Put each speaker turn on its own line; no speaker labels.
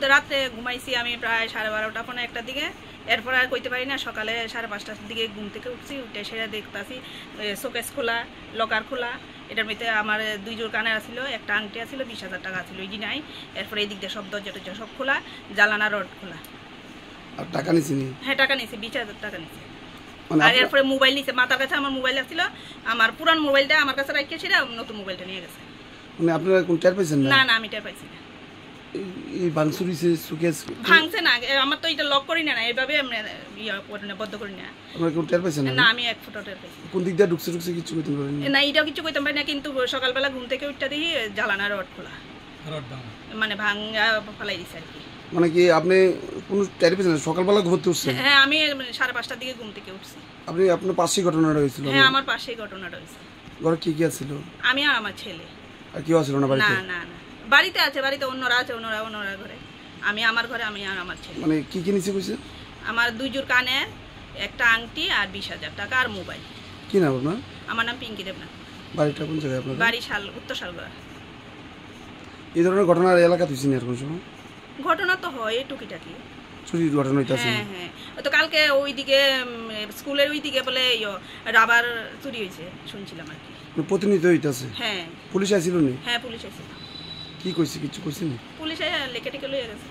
তো রাত্রে ঘুমাইছি আমি প্রায় 12:30 পৌনে 1টার দিকে। এরপর আর কইতে পারি না, সকালে 5:30টার দিকে ঘুম থেকে উঠছি, উঠে সেটা দেখতেছি শোকেস খোলা, লকার খোলা। এটার মধ্যে আমার 2 জোড় কানের আছিল, একটা আংটি আছিল, 20,000 টাকা আছিল, ওই নাই। এরপরে এই দিক দিয়ে সব দরজা সব খোলা, জ্বালানা রড খোলা।
আর টাকা নিছি নি?
হ্যাঁ টাকা নিছি, 20,000 টাকা নিছি। আর এরপরে মোবাইল নিছে, মাতার কাছে আমার মোবাইল আছিল, আমার পুরান মোবাইলটা আমার কাছে রাখিয়ে সেটা নতুন মোবাইলটা নিয়ে গেছে।
মানে আপনারা কোন টের পাইছেন না?
না না আমি টের পাইছি না।
এই ভাঙচুরিছে সুকেস
ভাঙছে না, আমার তো এটা লক করি না, এইভাবে বদ্ধ করি না।
আপনারা কোন টের পাইছেন
না আমি 1 ফুটও টের পাইছি।
কোন দিক দিয়ে ঢুকছে কিছু কইতে পারেন
না? এটাও কিছু কইতাম পারি না, কিন্তু সকালবেলা ঘুম থেকে উঠতে দেখি জ্বালানা রড খোলা, মানে ভাঙা ফেলাই দিছে আর কি।
মানে কি আপনি কোন টের পাইছেন সকালবেলা ঘুরতে উঠছেন?
হ্যাঁ আমি 5:30টার দিকে ঘুম থেকে উঠছি।
আপনি আপনার পাশেই ঘটনাটা হয়েছিল?
হ্যাঁ আমার পাশেই ঘটনাটা হয়েছে।
ঘরে কি ছিল?
আমি আর আমার ছেলে।
আর কেউ ছিল না বাড়িতে?
না না না বাড়িতে আছে, বাড়িতে অন্যরা আছে, অন্যরা ঘরে, আমি আমার ঘরে, আমি আর আমার ছেলে।
মানে কি কি নিছে কইছে?
আমার 2 জোড় কানের, একটা আংটি আর 20,000 টাকা আর মোবাইল।
কি নাম আপনার?
আমার নাম পিঙ্কি দেবনাথ।
বাড়িটা কোন জায়গায় আপনার?
বাড়ি উত্তর শালগড়া।
এই ধরনের ঘটনা এলাকাতে হইছে না আর কোন সময়?
ঘটনা তো হয় টুকিটাকি,
চুরির ঘটনা হইতাছে।
হ্যাঁ হ্যাঁ তো কালকে ওইদিকে স্কুলের ওইদিকে বলে রাবার চুরি হয়েছে শুনছিলাম আর কি।
প্রতিনিয়ত হইতাছে?
হ্যাঁ।
পুলিশ আইছিল নি?
হ্যাঁ পুলিশ আইছিল।
কি কইছে কিছু কইছে নি?
পুলিশ লেখে টেকে লইয়া গেছে।